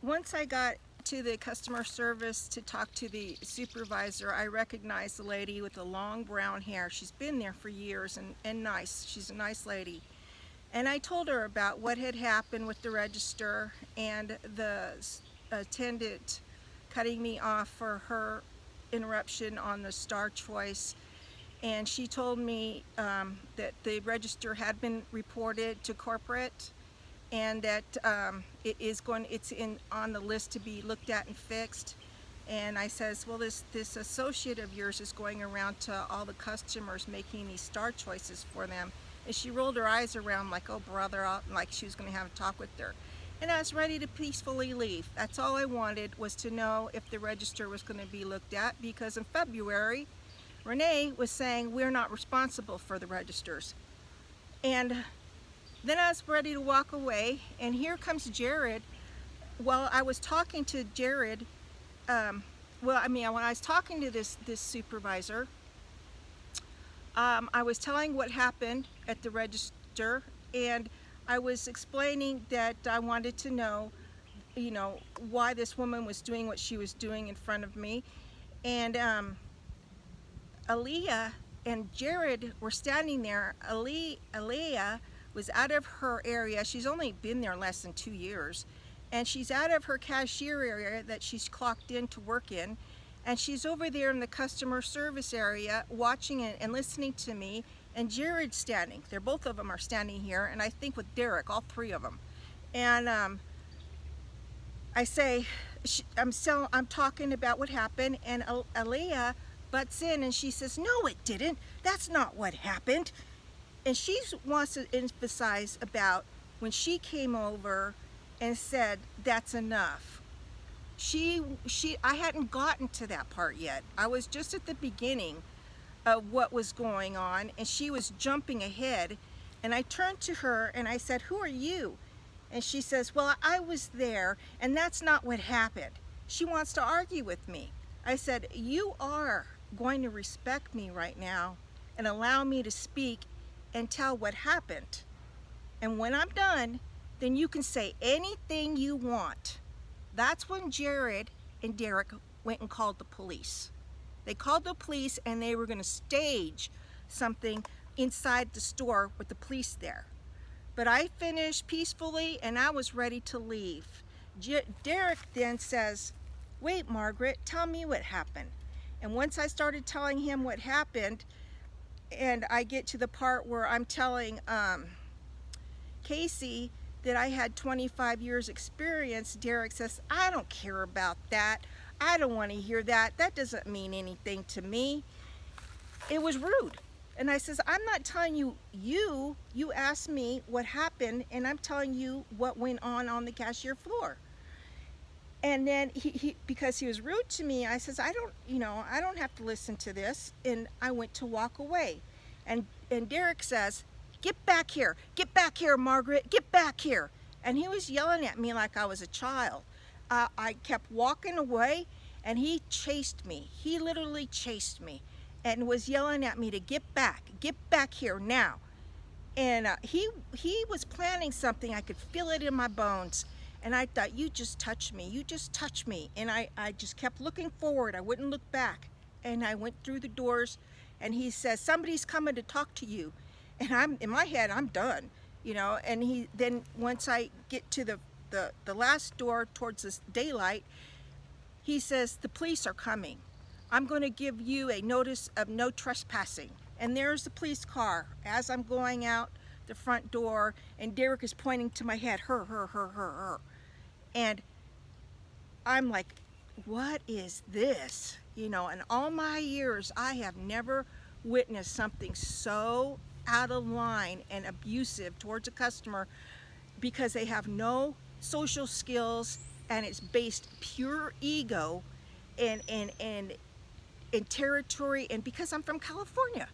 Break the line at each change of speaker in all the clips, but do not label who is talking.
once I got to the customer service to talk to the supervisor, I recognized the lady with the long brown hair. She's been there for years and nice. She's a nice lady. And I told her about what had happened with the register and the attendant cutting me off for her interruption on the star choice. And she told me that the register had been reported to corporate, and that it's on the list to be looked at and fixed. And I says, well, this associate of yours is going around to all the customers making these star choices for them. And she rolled her eyes around like, oh brother, like she was going to have a talk with her. And I was ready to peacefully leave. That's all I wanted, was to know if the register was going to be looked at, because in February, Renee was saying we're not responsible for the registers. And then I was ready to walk away, and here comes Jared. Well, I was talking to Jared, when I was talking to this supervisor, I was telling what happened at the register, and I was explaining that I wanted to know, why this woman was doing what she was doing in front of me. And Aaliyah and Jared were standing there. Aaliyah was out of her area. She's only been there less than 2 years. And she's out of her cashier area that she's clocked in to work in. And she's over there in the customer service area watching it and listening to me. And Jared's standing. Both of them are standing here. And I think with Derek, all three of them. And I say, I'm talking about what happened. And Aaliyah butts in and she says, no, it didn't. That's not what happened. And she wants to emphasize about when she came over and said, that's enough. I hadn't gotten to that part yet. I was just at the beginning of what was going on, and she was jumping ahead. And I turned to her and I said, who are you? And she says, well, I was there, and that's not what happened. She wants to argue with me. I said, you are going to respect me right now and allow me to speak and tell what happened. And when I'm done, then you can say anything you want. That's when Jared and Derek went and called the police. They called the police, and they were going to stage something inside the store with the police there. But I finished peacefully, and I was ready to leave. Derek then says, wait, Margaret, tell me what happened. And once I started telling him what happened, and I get to the part where I'm telling Casey that I had 25 years experience, Derek says, I don't care about that. I don't want to hear that. That doesn't mean anything to me. It was rude. And I says, I'm not telling you, you asked me what happened, and I'm telling you what went on the cashier floor. And then he because he was rude to me, I says, I don't have to listen to this. And I went to walk away. And Derek says, get back here, Margaret, get back here. And he was yelling at me like I was a child. I kept walking away, and he chased me. He literally chased me and was yelling at me to get back here now. And he was planning something. I could feel it in my bones. And I thought, you just touched me. And I just kept looking forward. I wouldn't look back. And I went through the doors, and he says, somebody's coming to talk to you. And in my head, I'm done, and then once I get to the last door towards this daylight, he says, the police are coming. I'm going to give you a notice of no trespassing. And there's the police car as I'm going out the front door, and Derek is pointing to my head, her. And I'm like, what is this? In all my years, I have never witnessed something so out of line and abusive towards a customer, because they have no social skills, and it's based pure ego and territory. And because I'm from California,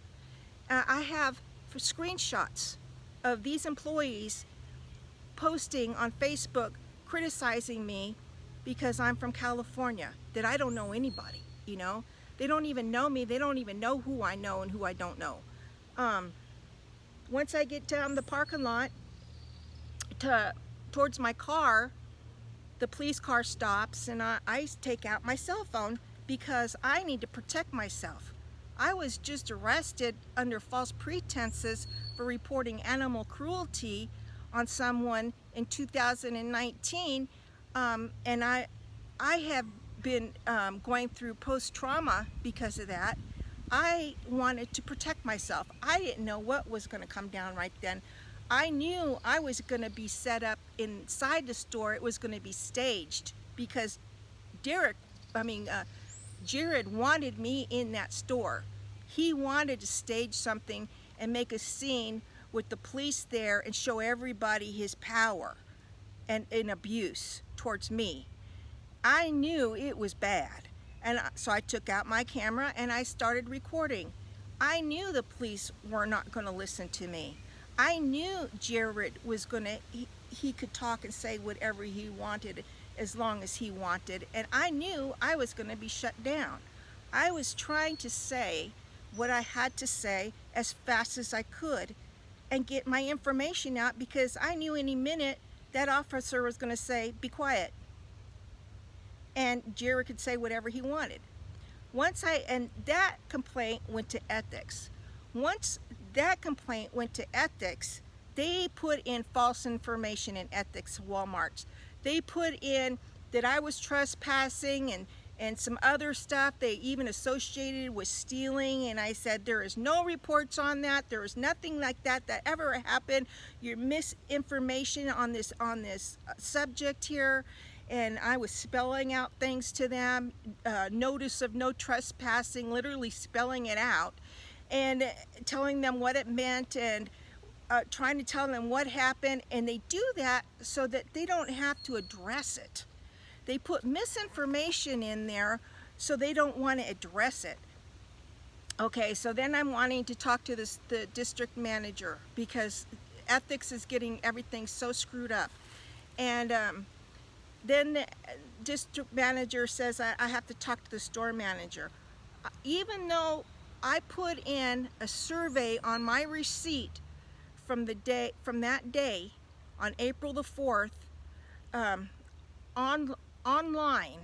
I have screenshots of these employees posting on Facebook criticizing me because I'm from California, that I don't know anybody, They don't even know me. They don't even know who I know and who I don't know. Once I get down the parking lot towards my car, the police car stops, and I take out my cell phone because I need to protect myself. I was just arrested under false pretenses for reporting animal cruelty on someone in 2019, and I have been going through post-trauma because of that. I wanted to protect myself. I didn't know what was going to come down right then. I knew I was going to be set up inside the store. It was going to be staged because Jared wanted me in that store. He wanted to stage something and make a scene with the police there and show everybody his power and abuse towards me. I knew it was bad, and so I took out my camera and I started recording. I knew the police were not going to listen to me. I knew Jared was going to, he could talk and say whatever he wanted as long as he wanted, and I knew I was going to be shut down. I was trying to say what I had to say as fast as I could and get my information out, because I knew any minute that officer was going to say, "Be quiet," and Jared could say whatever he wanted. And that complaint went to ethics. Once that complaint went to ethics, they put in false information in ethics Walmart. They put in that I was trespassing and some other stuff. They even associated with stealing, and I said there is no reports on that. There is nothing like that ever happened. You're misinformation on this subject here. And I was spelling out things to them, notice of no trespassing, literally spelling it out, and telling them what it meant, and trying to tell them what happened. And they do that so that they don't have to address it. They put misinformation in there so they don't want to address it. Okay, so then I'm wanting to talk to the district manager, because ethics is getting everything so screwed up. And then the district manager says I have to talk to the store manager. Even though I put in a survey on my receipt from that day, on April the 4th, online,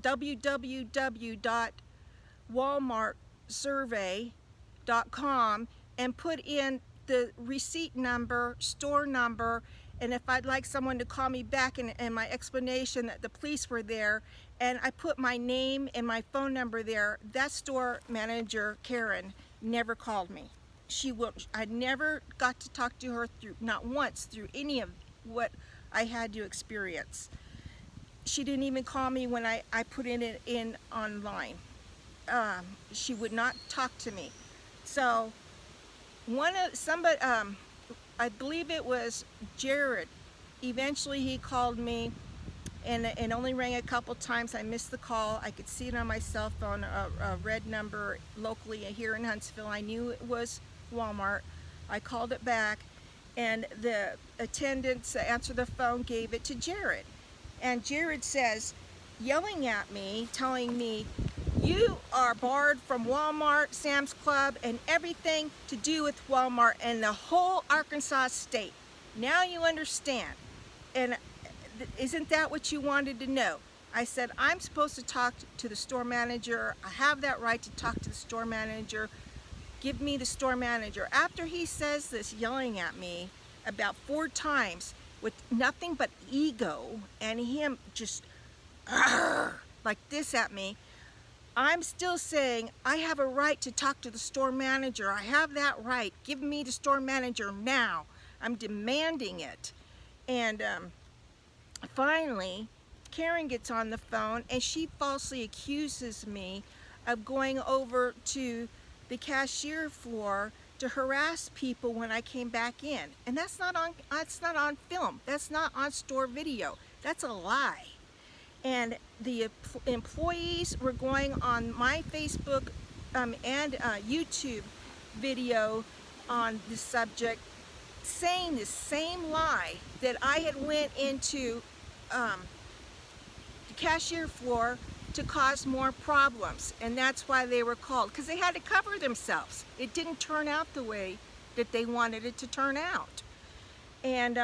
www.walmartsurvey.com, and put in the receipt number, store number, and if I'd like someone to call me back, and my explanation that the police were there, and I put my name and my phone number there. That store manager, Karen, never called me. I never got to talk to her not once through any of what I had to experience. She didn't even call me when I put it in online. She would not talk to me. So I believe it was Jared. Eventually he called me, and it only rang a couple times. I missed the call. I could see it on my cell phone, a red number locally here in Huntsville. I knew it was Walmart. I called it back, and the attendants that answered the phone gave it to Jared. And Jared says, yelling at me, telling me, "You are barred from Walmart, Sam's Club, and everything to do with Walmart and the whole Arkansas state. Now you understand. And isn't that what you wanted to know?" I said, "I'm supposed to talk to the store manager. I have that right to talk to the store manager. Give me the store manager." After he says this, yelling at me about 4 times with nothing but ego, and him just like this at me, I'm still saying, I have a right to talk to the store manager. I have that right. Give me the store manager now. I'm demanding it. And finally, Karen gets on the phone, and she falsely accuses me of going over to the cashier floor to harass people when I came back in. And that's not on film. That's not on store video. That's a lie. And the employees were going on my Facebook and YouTube video on the subject, saying the same lie, that I had went into the cashier floor to cause more problems, and that's why they were called, because they had to cover themselves. It didn't turn out the way that they wanted it to turn out. And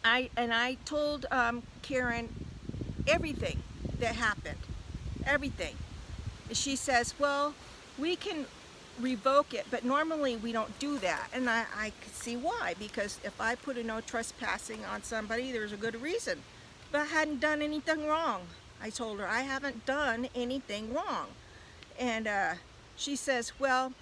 I told Karen everything that happened, everything. She says, well, we can revoke it, but normally we don't do that. And I could see why, because if I put a no trespassing on somebody, there's a good reason. But I hadn't done anything wrong. I told her I haven't done anything wrong. And she says, well,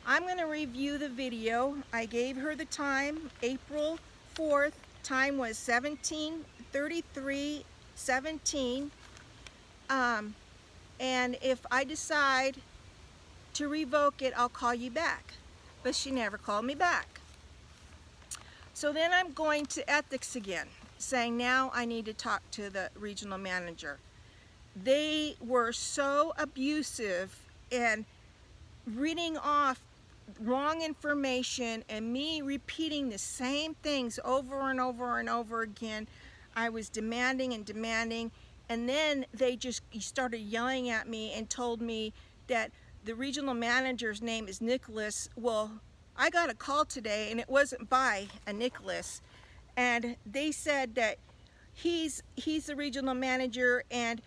I'm going to review the video. I gave her the time, April 4th. Time was 17:33:17. And if I decide to revoke it, I'll call you back. But she never called me back. So then I'm going to ethics again, saying now I need to talk to the regional manager. They were so abusive and reading off wrong information and me repeating the same things over and over and over again. I was demanding and demanding, and then they just started yelling at me and told me that the regional manager's name is Nicholas. Well, I got a call today and it wasn't by a Nicholas, and they said that he's the regional manager and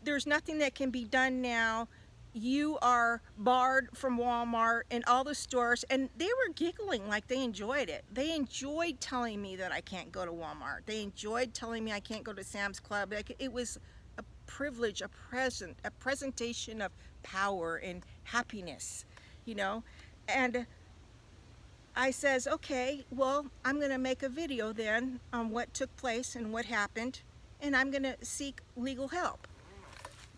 there's nothing that can be done now. You are barred from Walmart and all the stores. And they were giggling like they enjoyed it. They enjoyed telling me that I can't go to Walmart. They enjoyed telling me I can't go to Sam's Club. Like, it was a privilege, a presentation of power and happiness, you know. And I says, okay, well, I'm gonna make a video then on what took place and what happened, and I'm gonna seek legal help,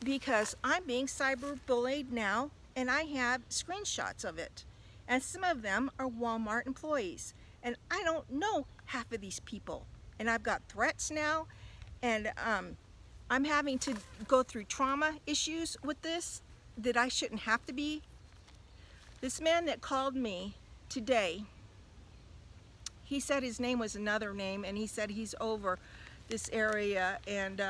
because I'm being cyberbullied now, and I have screenshots of it. And some of them are Walmart employees. And I don't know half of these people. And I've got threats now, and I'm having to go through trauma issues with this that I shouldn't have to be. This man that called me today, he said his name was another name, and he said he's over this area, and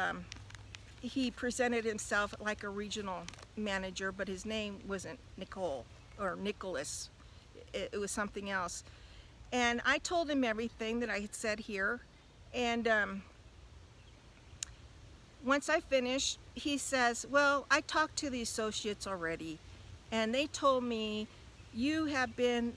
he presented himself like a regional manager, but his name wasn't Nicole or Nicholas. It was something else. And I told him everything that I had said here. And once I finished, he says, well, I talked to the associates already, and they told me you have been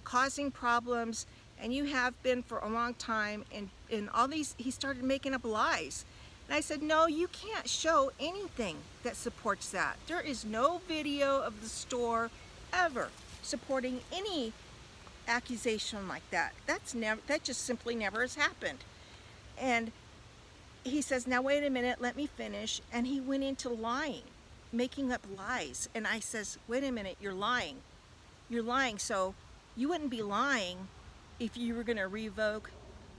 causing problems, and you have been for a long time, and all these, he started making up lies. And I said, no, you can't show anything that supports that. There is no video of the store ever supporting any accusation like that. That just simply never has happened. And he says, now wait a minute, let me finish. And he went into lying, making up lies. And I says, wait a minute, you're lying. You're lying. So you wouldn't be lying if you were going to revoke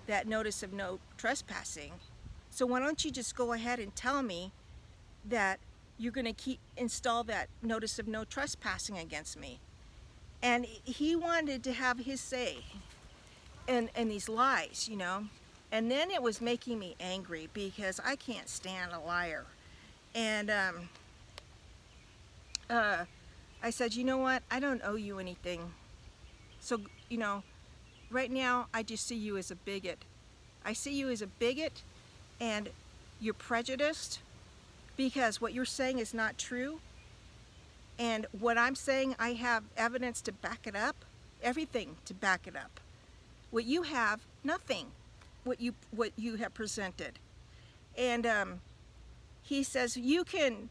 that notice of no trespassing. So why don't you just go ahead and tell me that you're going to install that notice of no trespassing against me? And he wanted to have his say in these lies, you know. And then it was making me angry, because I can't stand a liar. And I said, you know what? I don't owe you anything. So, you know, right now I just see you as a bigot. I see you as a bigot. And you're prejudiced because what you're saying is not true. And what I'm saying, I have evidence to back it up, everything to back it up. What you have, nothing, what you have presented. And he says, you can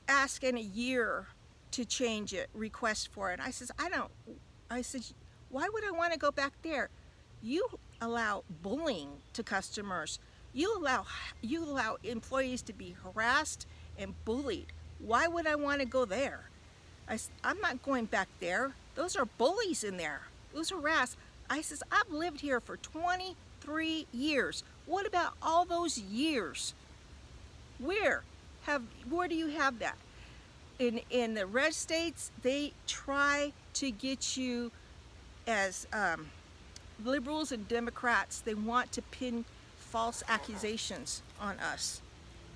ask in a year to change it, request for it. I said, why would I want to go back there? You allow bullying to customers. You allow employees to be harassed and bullied. Why would I want to go there? I'm not going back there. Those are bullies in there. Those harass. I says, I've lived here for 23 years. What about all those years? Where do you have that? In the red states, they try to get you as liberals and Democrats. They want to pin false accusations on us,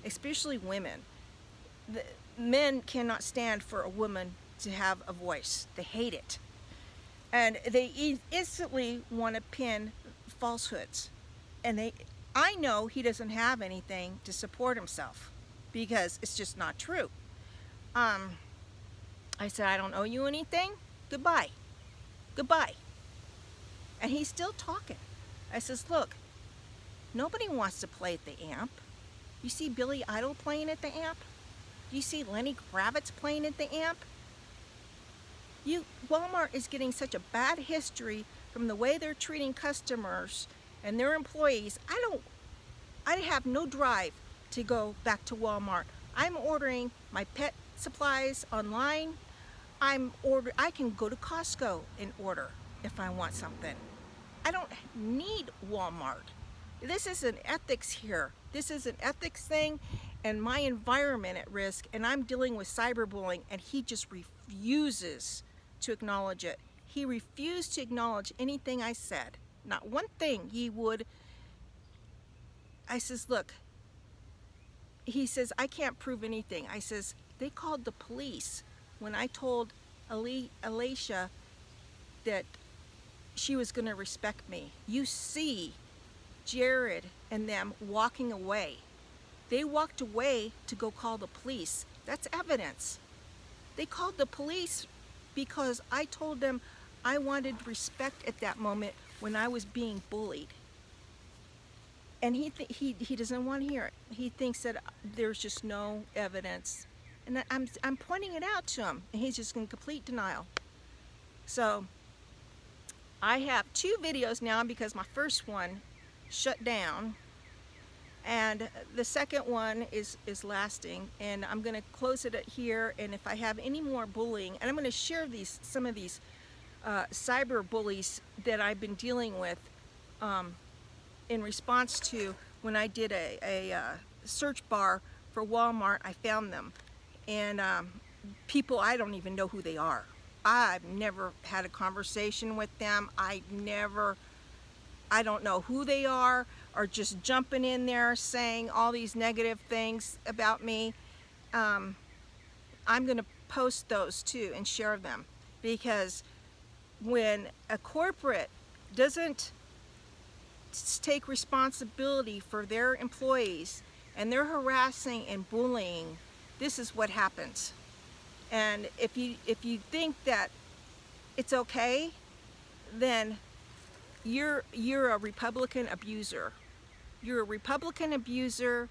especially women. The men cannot stand for a woman to have a voice. They hate it. And they instantly want to pin falsehoods. And I know he doesn't have anything to support himself because it's just not true. I said, I don't owe you anything. Goodbye. Goodbye. And he's still talking. I says, look, nobody wants to play at the amp. You see Billy Idol playing at the amp? You see Lenny Kravitz playing at the amp? Walmart is getting such a bad history from the way they're treating customers and their employees. I have no drive to go back to Walmart. I'm ordering my pet supplies online. I can go to Costco and order if I want something. I don't need Walmart. This is an ethics here. This is an ethics thing and my environment at risk, and I'm dealing with cyberbullying, and he just refuses to acknowledge it. He refused to acknowledge anything I said. Not one thing he would. I says, look, he says, I can't prove anything. I says, they called the police when I told Alicia that she was going to respect me. You see Jared and them walking away. They walked away to go call the police. That's evidence. They called the police because I told them I wanted respect at that moment when I was being bullied. And he doesn't want to hear it. He thinks that there's just no evidence. And I'm pointing it out to him, and he's just in complete denial. So I have 2 videos now because my first one shut down, and the second one is lasting, and I'm going to close it at here. And if I have any more bullying, and I'm going to share some of these cyber bullies that I've been dealing with in response to when I did a search bar for Walmart. I found them, and people I don't even know who they are. I've never had a conversation with them. I don't know who they are, or just jumping in there saying all these negative things about me. I'm going to post those too and share them, because when a corporate doesn't take responsibility for their employees and they're harassing and bullying, this is what happens. And if you think that it's okay, then you're a Republican abuser. You're a Republican abuser,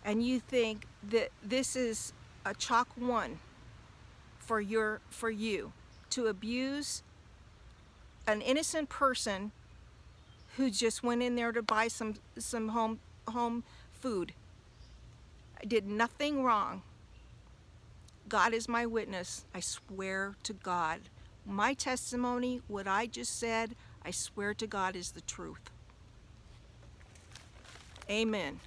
and you think that this is a chalk one for you to abuse an innocent person who just went in there to buy some home food. I did nothing wrong. God is my witness. I swear to God. My testimony, what I just said, I swear to God is the truth. Amen.